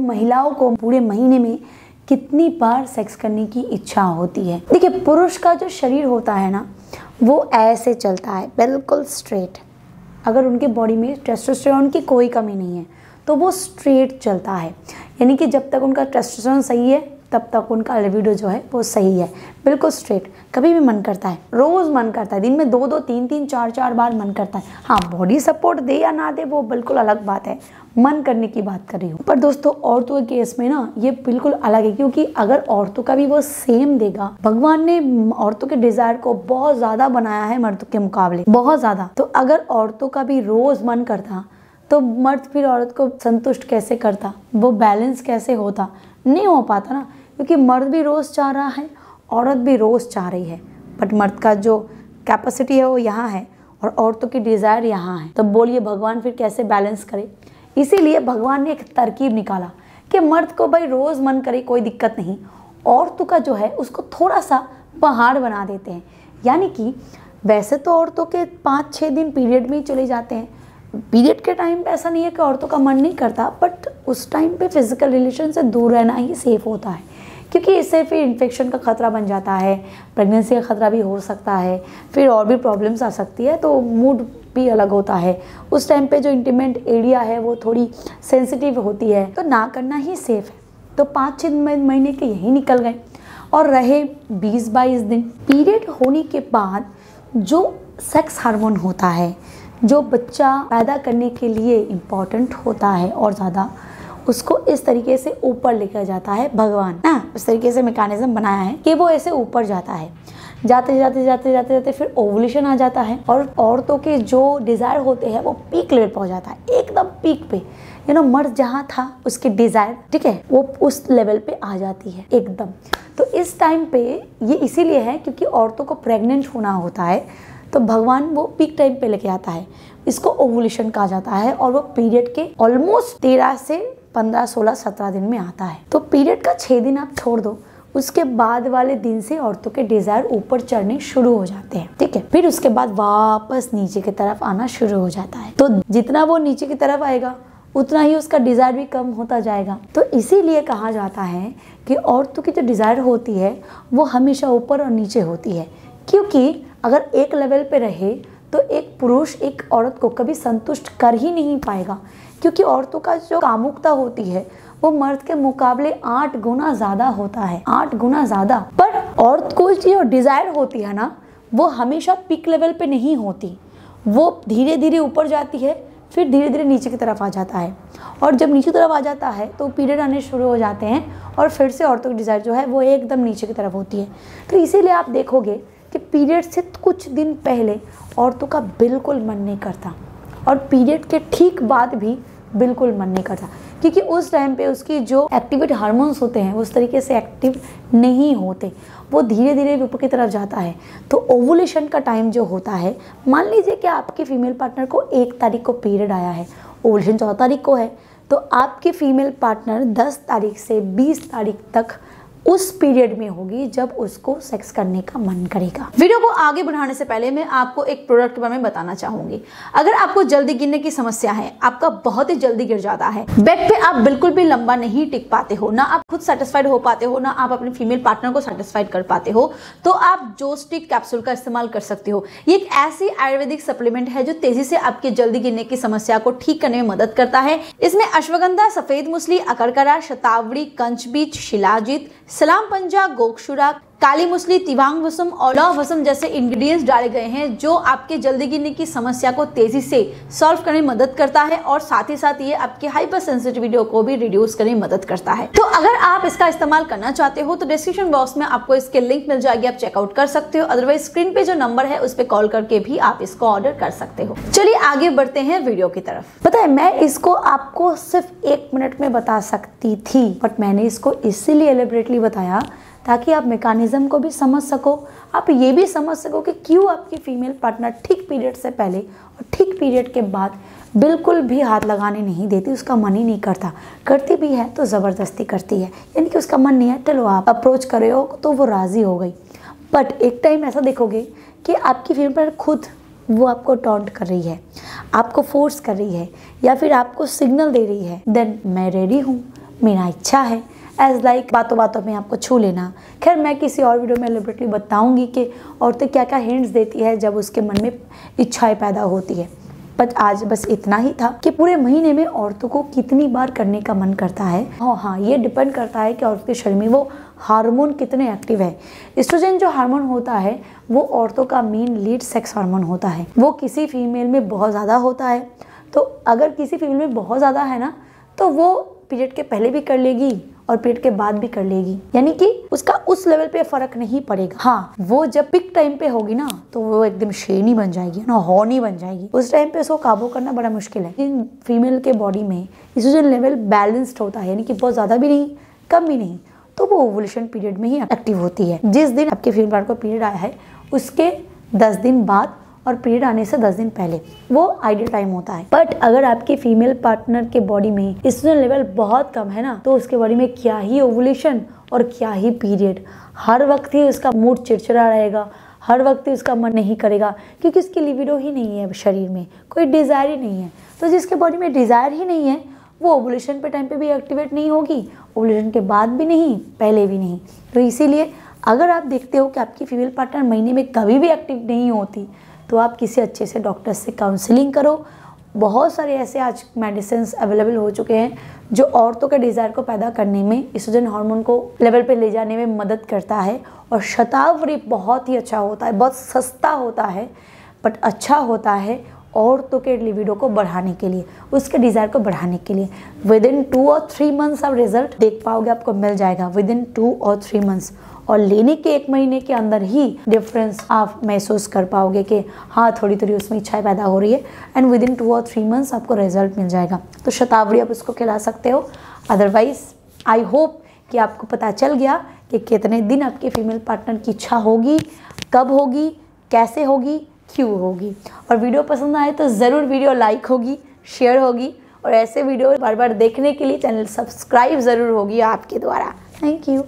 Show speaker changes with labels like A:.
A: महिलाओं को पूरे महीने में कितनी बार सेक्स करने की इच्छा होती है। देखिए, पुरुष का जो शरीर होता है ना, वो ऐसे चलता है, बिल्कुल स्ट्रेट। अगर उनके बॉडी में टेस्टोस्टेरोन की कोई कमी नहीं है तो वो स्ट्रेट चलता है, यानी कि जब तक उनका टेस्टोस्टेरोन सही है तब तक उनका लिबिडो जो है वो सही है, बिल्कुल स्ट्रेट। कभी भी मन करता है, रोज़ मन करता है, दिन में 2-2, 3-3, 4-4 बार मन करता है। हाँ, बॉडी सपोर्ट दे या ना दे वो बिल्कुल अलग बात है, मन करने की बात कर रही हूँ। पर दोस्तों, औरतों के केस में ना ये बिल्कुल अलग है, क्योंकि अगर औरतों का भी वो सेम देगा, भगवान ने औरतों के डिजायर को बहुत ज़्यादा बनाया है मर्दों के मुकाबले, बहुत ज़्यादा। तो अगर औरतों का भी रोज़ मन करता तो मर्द फिर औरत को संतुष्ट कैसे करता, वो बैलेंस कैसे होता? नहीं हो पाता ना, क्योंकि मर्द भी रोज़ चाह रहा है, औरत भी रोज़ चाह रही है, बट मर्द का जो कैपेसिटी है वो यहाँ है और औरतों की डिज़ायर यहाँ है। तो बोलिए भगवान फिर कैसे बैलेंस करे? इसीलिए भगवान ने एक तरकीब निकाला कि मर्द को भाई रोज़ मन करे कोई दिक्कत नहीं, औरतों का जो है उसको थोड़ा सा पहाड़ बना देते हैं। यानी कि वैसे तो औरतों के 5-6 दिन पीरियड में ही चले जाते हैं। पीरियड के टाइम पे ऐसा नहीं है कि औरतों का मन नहीं करता, बट उस टाइम पे फिजिकल रिलेशन से दूर रहना ही सेफ होता है, क्योंकि इससे फिर इन्फेक्शन का खतरा बन जाता है, प्रेगनेंसी का खतरा भी हो सकता है, फिर और भी प्रॉब्लम्स आ सकती है, तो मूड भी अलग होता है। उस टाइम पे जो इंटीमेट एरिया है वो थोड़ी सेंसिटिव होती है, तो ना करना ही सेफ है। तो 5-6 महीने के यही निकल गए और रहे 20-22 दिन। पीरियड होने के बाद जो सेक्स हार्मोन होता है, जो बच्चा पैदा करने के लिए इम्पॉर्टेंट होता है और ज़्यादा, उसको इस तरीके से ऊपर लेकर जाता है भगवान ना। इस तरीके से मैकेनिज्म बनाया है कि वो ऐसे ऊपर जाता है, जाते जाते जाते जाते जाते फिर ओवुलेशन आ जाता है और औरतों के जो डिज़ायर होते हैं वो पीक लेवल पर हो जाता है, एकदम पीक पे। मर्द जहाँ था उसकी डिज़ायर, ठीक है, वो उस लेवल पे आ जाती है एकदम। तो इस टाइम पे ये इसीलिए है क्योंकि औरतों को प्रेग्नेंट होना होता है, तो भगवान वो पीक टाइम पे लेके आता है। इसको ओवुलेशन कहा जाता है और वो पीरियड के ऑलमोस्ट 13 से 15, 16, 17 दिन में आता है। तो पीरियड का 6 दिन आप छोड़ दो, उसके बाद वाले दिन से औरतों के डिजायर ऊपर चढ़ने शुरू हो जाते हैं, ठीक है। फिर उसके बाद वापस नीचे की तरफ आना शुरू हो जाता है। तो जितना वो नीचे की तरफ आएगा उतना ही उसका डिजायर भी कम होता जाएगा। तो इसीलिए कहा जाता है कि औरतों की जो डिजायर होती है वो हमेशा ऊपर और नीचे होती है, क्योंकि अगर एक लेवल पे रहे तो एक पुरुष एक औरत को कभी संतुष्ट कर ही नहीं पाएगा, क्योंकि औरतों का जो कामुकता होती है वो मर्द के मुकाबले 8 गुना ज़्यादा होता है, 8 गुना ज़्यादा। पर औरत को जो डिज़ायर होती है ना, वो हमेशा पीक लेवल पे नहीं होती, वो धीरे धीरे ऊपर जाती है, फिर धीरे धीरे नीचे की तरफ आ जाता है। और जब नीचे की तरफ आ जाता है तो पीरियड आने शुरू हो जाते हैं और फिर से औरतों की डिज़ायर जो है वो एकदम नीचे की तरफ होती है। तो इसीलिए आप देखोगे कि पीरियड से कुछ दिन पहले औरतों का बिल्कुल मन नहीं करता और पीरियड के ठीक बाद भी बिल्कुल मन नहीं करता, क्योंकि उस टाइम पे उसकी जो एक्टिवेट हार्मोन्स होते हैं उस तरीके से एक्टिव नहीं होते, वो धीरे धीरे ऊपर की तरफ जाता है। तो ओवुलेशन का टाइम जो होता है, मान लीजिए कि आपके फीमेल पार्टनर को 1 तारीख को पीरियड आया है, ओवुलेशन 14 तारीख को है, तो आपके फीमेल पार्टनर 10 तारीख से 20 तारीख तक उस पीरियड में होगी जब उसको सेक्स करने का मन करेगा। वीडियो को आगे बढ़ाने से पहले मैं आपको एक प्रोडक्ट के बारे में बताना चाहूंगी। अगर आपको जल्दी गिरने की समस्या है, आपका बहुत ही जल्दी गिर जाता है, बेड पे आप बिल्कुल भी लंबा नहीं टिक पाते हो, ना आप खुद सेटिस्फाइड हो पाते हो, ना आप अपने फीमेल पार्टनर को सेटिस्फाइड कर पाते हो, तो आप जोस्टिक कैप्सूल का इस्तेमाल कर सकते हो। ये एक ऐसी आयुर्वेदिक सप्लीमेंट है जो तेजी से आपके जल्दी गिरने की समस्या को ठीक करने में मदद करता है। इसमें अश्वगंधा, सफेद मूसली, अकरकरा, शतावरी, कंचबीज, शिलाजीत, सलाम पंजा, गोक्षुरा, काली मूसली, तिवांग वसम और लौह वसम जैसे इंग्रेडिएंट्स डाले गए हैं जो आपके जल्दी गिरने की समस्या को तेजी से सॉल्व करने में मदद करता है और साथ ही साथ ये आपकी हाइपर सेंसिटिविटी को भी रिड्यूस करने में मदद करता है। तो अगर आप इसका इस्तेमाल करना चाहते हो तो डिस्क्रिप्शन बॉक्स में आपको इसके लिंक मिल जाएगी, आप चेकआउट कर सकते हो। अदरवाइज स्क्रीन पे जो नंबर है उस पर कॉल करके भी आप इसको ऑर्डर कर सकते हो। चलिए आगे बढ़ते हैं वीडियो की तरफ। पता है, मैं इसको आपको सिर्फ 1 मिनट में बता सकती थी, बट मैंने इसको इसीलिए एलिबरेटली बताया ताकि आप मैकेनिज्म को भी समझ सको, आप ये भी समझ सको कि क्यों आपकी फीमेल पार्टनर ठीक पीरियड से पहले और ठीक पीरियड के बाद बिल्कुल भी हाथ लगाने नहीं देती, उसका मन ही नहीं करता, करती भी है तो ज़बरदस्ती करती है, यानी कि उसका मन नहीं है, चलो आप अप्रोच कर रहे हो तो वो राज़ी हो गई। बट एक टाइम ऐसा देखोगे कि आपकी फीमेल पार्टनर खुद वो आपको टॉन्ट कर रही है, आपको फोर्स कर रही है या फिर आपको सिग्नल दे रही है, देन मैं रेडी हूँ, मेरा इच्छा है, एज लाइक बातों बातों में आपको छू लेना। खैर मैं किसी और वीडियो में एलिबरेटली बताऊंगी कि औरतें क्या क्या हिंट्स देती है जब उसके मन में इच्छाएं पैदा होती है। बट आज बस इतना ही था कि पूरे महीने में औरतों को कितनी बार करने का मन करता है। हाँ, ये डिपेंड करता है कि औरत के शरीर में वो हार्मोन कितने एक्टिव है। एस्ट्रोजन जो हार्मोन होता है वो औरतों का मेन लीड सेक्स हार्मोन होता है। वो किसी फीमेल में बहुत ज़्यादा होता है, तो अगर किसी फीमेल में बहुत ज़्यादा है ना तो वो पीरियड के पहले भी कर लेगी और पीरियड के बाद भी कर लेगी, यानी कि उसका उस लेवल पे फर्क नहीं पड़ेगा। हाँ, वो जब पिक टाइम पे होगी ना तो वो एकदम शेरनी बन जाएगी ना, हॉर्नी बन जाएगी। उस टाइम पे उसको काबू करना बड़ा मुश्किल है। इन फीमेल के बॉडी में एस्ट्रोजन लेवल बैलेंस्ड होता है, यानी कि बहुत ज़्यादा भी नहीं कम भी नहीं, तो वो ओवुलेशन पीरियड में ही एक्टिव होती है। जिस दिन आपके फीमेल को पीरियड आया है उसके 10 दिन बाद और पीरियड आने से 10 दिन पहले वो आइडियल टाइम होता है। बट अगर आपके फीमेल पार्टनर के बॉडी में एस्ट्रोजन लेवल बहुत कम है ना तो उसके बॉडी में क्या ही ओवुलेशन और क्या ही पीरियड। हर वक्त ही उसका मूड चिड़चिड़ा रहेगा, हर वक्त ही उसका मन नहीं करेगा, क्योंकि उसकी लिबिडो ही नहीं है, शरीर में कोई डिज़ायर ही नहीं है। तो जिसके बॉडी में डिज़ायर ही नहीं है वो ओवुलेशन पे टाइम पे भी एक्टिवेट नहीं होगी, ओवुलेशन के बाद भी नहीं, पहले भी नहीं। तो इसीलिए अगर आप देखते हो कि आपकी फीमेल पार्टनर महीने में कभी भी एक्टिव नहीं होती तो आप किसी अच्छे से डॉक्टर से काउंसलिंग करो। बहुत सारे ऐसे आज मेडिसिन अवेलेबल हो चुके हैं जो औरतों के डिज़ायर को पैदा करने में, एस्ट्रोजन हार्मोन को लेवल पे ले जाने में मदद करता है। और शतावरी बहुत ही अच्छा होता है, बहुत सस्ता होता है बट अच्छा होता है औरतों के लिबिडो को बढ़ाने के लिए, उसके डिज़ायर को बढ़ाने के लिए। विद इन 2 और 3 मंथ्स आप रिजल्ट देख पाओगे, आपको मिल जाएगा विद इन 2 और 3 मंथ्स। और लेने के 1 महीने के अंदर ही डिफरेंस आप महसूस कर पाओगे कि हाँ थोड़ी थोड़ी उसमें इच्छाएं पैदा हो रही है। एंड विद इन 2 और 3 मंथ्स आपको रिजल्ट मिल जाएगा। तो शतावरी आप उसको खिला सकते हो। अदरवाइज आई होप कि आपको पता चल गया कि कितने दिन आपके फीमेल पार्टनर की इच्छा होगी, कब होगी, कैसे होगी, क्यों होगी। और वीडियो पसंद आए तो ज़रूर वीडियो लाइक होगी, शेयर होगी, और ऐसे वीडियो बार बार देखने के लिए चैनल सब्सक्राइब ज़रूर होगी आपके द्वारा। Thank you.